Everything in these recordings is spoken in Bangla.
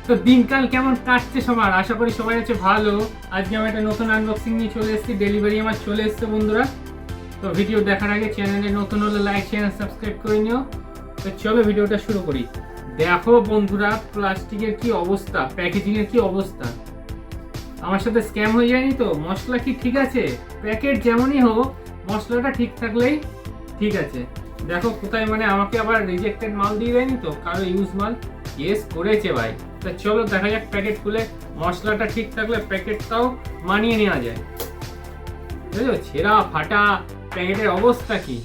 তো দিনকাল কেমন কাটছে সবার? আশা করি সবাই আছে ভালো। আজকে আমি একটা নতুন আনবক্সিং নিয়ে চলে এসেছি। ডেলিভারি আমার চলে এসেছে বন্ধুরা। তো ভিডিও দেখার আগে চ্যানেলে নতুন হলে লাইক শেয়ার সাবস্ক্রাইব করে নিও। তো চলো ভিডিওটা শুরু করি। দেখো বন্ধুরা, প্লাস্টিকের কি অবস্থা, প্যাকেজিং এর কি অবস্থা। আমার সাথে স্ক্যাম হয়ে যায়নি তো? মশলা কি ঠিক আছে? প্যাকেট যেমনই হোক, মশলাটা ঠিক থাকলেই ঠিক আছে। দেখো কোথায়, মানে আমাকে আবার রিজেক্টেড মাল দিয়ে দেয়নি তো, কারো ইউজ মাল? ইয়েস করেছে ভাই। তা চলো দেখা যাক প্যাকেট খুলে। মশলাটা ঠিক থাকলে প্যাকেটটাও মানিয়ে নেওয়া যায়। বুঝলো, ছেঁড়া ফাটা প্যাকেটের অবস্থা কি।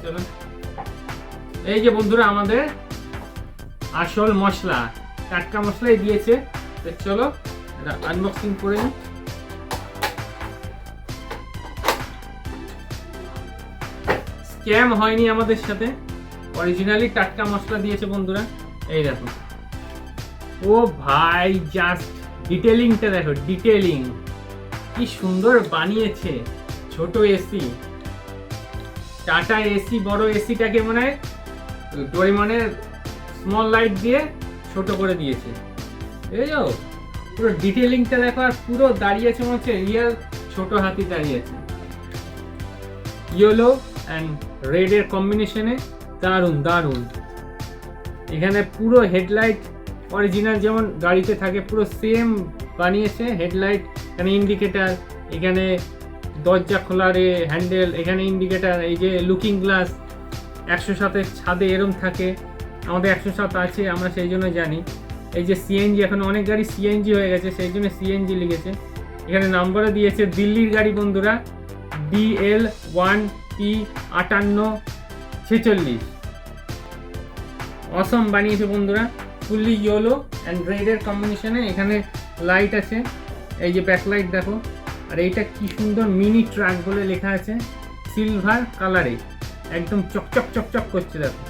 চলো, এই যে বন্ধুরা আমাদের আসল মশলা, টাটকা মশলাই দিয়েছে। তো চলো এটা আনবক্সিং করে নিই। স্ক্যাম হয়নি আমাদের সাথে, অরিজিনালি টাটকা মশলা দিয়েছে বন্ধুরা। এই দেখো, ও ভাই জাস্ট ডিটেলিংটা দেখো, ডিটেলিং কি সুন্দর বানিয়েছে। ছোট এসি, টাটা এসি, বড় এসিটাকে মানে ডোরেমনের স্মল লাইট দিয়ে ছোট করে দিয়েছে। এই যো পুরো ডিটেলিংটা দেখো, আর পুরো দাঁড়িয়েছে মনে হচ্ছে রিয়েল ছোট হাতি দাঁড়িয়েছে। ইয়েলো অ্যান্ড রেড এর কম্বিনেশনে দারুণ দারুণ। এখানে পুরো হেডলাইট অরিজিনাল যেমন গাড়িতে থাকে পুরো সেম বানিয়েছে। হেডলাইট, এখানে ইন্ডিকেটার, এখানে দরজা খোলার হ্যান্ডেল, এখানে ইন্ডিকেটার, এই যে লুকিং গ্লাস। 107-এর ছাদে এরম থাকে, আমাদের 107 আছে, আমরা সেই জন্য জানি। এই যে সিএনজি, এখন অনেক গাড়ি সিএনজি হয়ে গেছে, সেই জন্য সিএনজি লিখেছে। এখানে নাম্বারও দিয়েছে, দিল্লির গাড়ি বন্ধুরা, DL1P5846। অসম বানিয়েছে বন্ধুরা, ফুললি ইয়েলো অ্যান্ড রেডের কম্বিনেশনে। এখানে লাইট আছে, এই যে ব্যাকলাইট দেখো। আর এইটা কি সুন্দর মিনি ট্রাক বলে লেখা আছে, সিলভার কালারে, একদম চকচক চকচক করছে দেখো।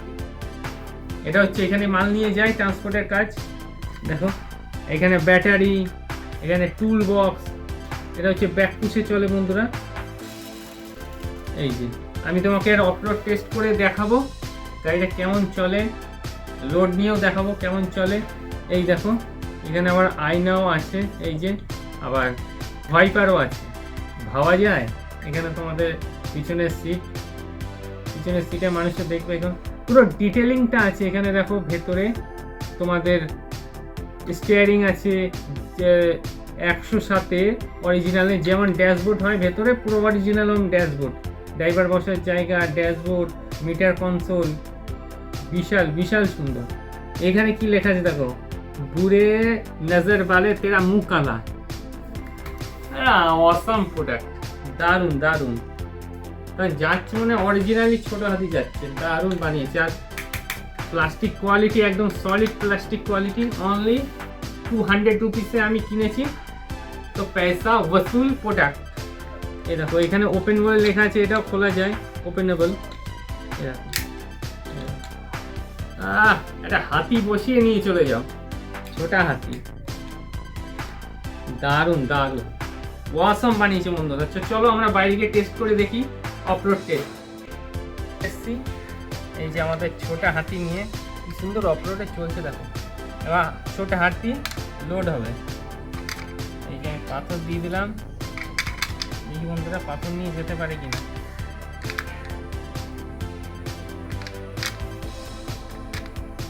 এটা হচ্ছে এখানে মাল নিয়ে যায়, ট্রান্সপোর্টের কাজ। দেখো এখানে ব্যাটারি, এখানে টুল বক্স। এটা হচ্ছে ব্যাক পুশে চলে বন্ধুরা। এই যে আমি তোমাকে এর অফরোড টেস্ট করে দেখাবো গাড়িটা কেমন চলে, লোড নিয়েও দেখাবো কেমন চলে। এই দেখো এখানে আবার আয়নাও আছে, এই যে আবার ভাইপারও আছে, ভাবা যায়। এখানে তোমাদের পিছনের সিটে মানুষের দেখবে, এখন পুরো ডিটেলিংটা আছে। এখানে দেখো ভেতরে তোমাদের স্টিয়ারিং আছে, 107-এ অরিজিনালে যেমন ড্যাশবোর্ড হয় ভেতরে, পুরো অরিজিনাল ড্যাশবোর্ড, ড্রাইভার বসার জায়গা, ড্যাশবোর্ড, মিটার কনসোল, বিশাল বিশাল সুন্দর। এখানে কি লেখা আছে দেখো, বুড়ে নজর বালে তেরা মুখ কালা। অসাম প্রোডাক্ট, দারুণ দারুণ। যাচ্ছে মানে অরিজিনালি ছোট হাতি যাচ্ছে, দারুণ বানিয়েছে। আর প্লাস্টিক কোয়ালিটি একদম সলিড প্লাস্টিক কোয়ালিটি। অনলি 200 রুপিসে আমি কিনেছি, তো পয়সা ওসুল প্রোডাক্ট। এই দেখো এখানে ওপেন বলে লেখা আছে, এটাও খোলা যায়, ওপেনেবল। একটা হাতি বসিয়ে নিয়ে চলে যাও, ছোটা হাতি, দারুণ দারুণ ওয়াসম বানিয়েছে বন্ধুরা। আচ্ছা চলো আমরা বাইরে গিয়ে টেস্ট করে দেখি, অফরোড টেস্ট এসছি। এই যে আমাদের ছোটা হাতি নিয়ে কি সুন্দর অফরোডে চলছে দেখো। এবার ছোটা হাতি লোড হবে। এই যে আমি পাথর দিয়ে দিলাম, এই বন্ধুরা পাথর নিয়ে যেতে পারে কিনা।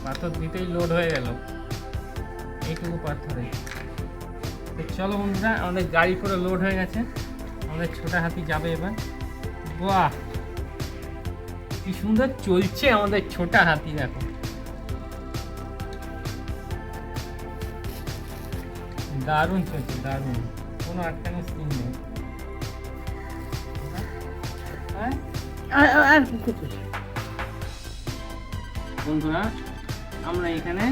পাথর দিতেই লোড হয়ে গেল, এইটুকু পাথরে। চলো বন্ধুরা, আমাদের গাড়ি পুরো লোড হয়ে গেছে, আমাদের ছোটা হাতি যাবে এবার। বাহ কি সুন্দর চলছে আমাদের ছোটা হাতি দেখো, দারুণ চলছে দারুণ, কোনো আটকানোর সিন নেই। বন্ধুরা আমরা এখানে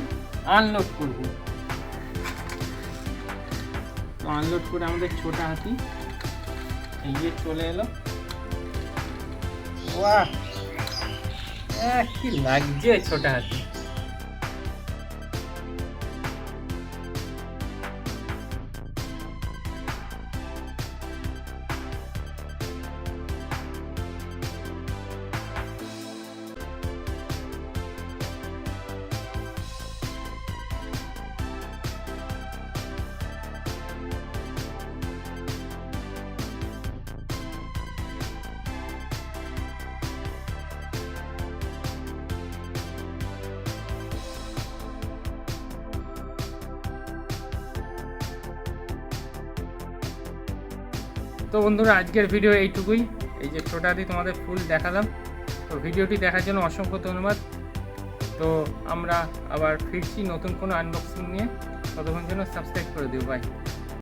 আনলোড করব, তো আনলোড করে আমাদের ছোটা হাতি এই যে চলে এলো। বাহ কি লাগছে ছোটা হাতি। তো বন্ধুরা আজকের ভিডিও এইটুকুই। এই যে টোটালি তোমাদের ফুল দেখালাম। তো ভিডিওটি দেখার জন্য অসংখ্য ধন্যবাদ। তো আমরা আবার ফিরছি নতুন কোনো আনবক্সিং নিয়ে। ততক্ষণ জন্য সাবস্ক্রাইব করে দিও। বাই।